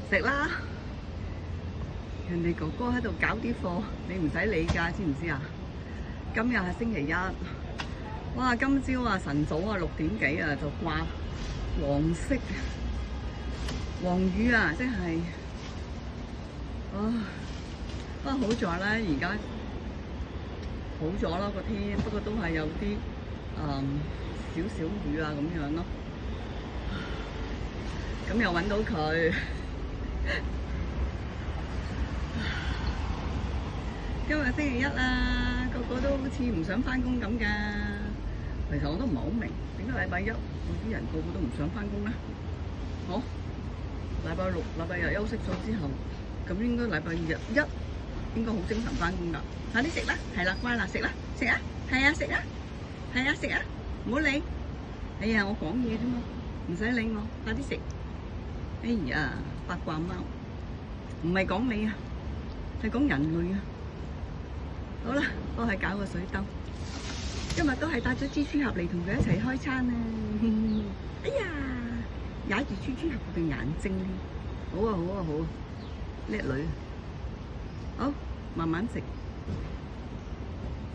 食啦！人哋哥哥喺度搞啲貨，你唔使理㗎，知唔知啊？今日係星期一，哇！今朝啊晨早啊6點幾啊就掛黃色黃雨啊，即係不過好在咧，而家好咗啦個天，不過都係有啲少少雨啊咁樣咯。咁又揾到佢。今日星期一啦，個個都好似唔想返工咁㗎。其實我都唔係好明，點解禮拜一嗰啲人個個都唔想返工咧？好，禮拜六、禮拜日休息咗之後，咁應該禮拜日應該好精神返工㗎。快啲食啦，係啦，乖啦，食啦，食啊，係啊，食啊，係啊，食啊，唔好理。哎呀，我講嘢啫嘛，唔使理我，快啲食。哎呀，八卦貓，唔係講你啊，係講人類啊。好啦，都係搞個水燈。今日都係帶咗蜘蛛俠嚟同佢一齊開餐啊！哎呀，踩住蜘蛛俠嘅眼睛添。好啊，好啊，好啊，叻女。好，慢慢食。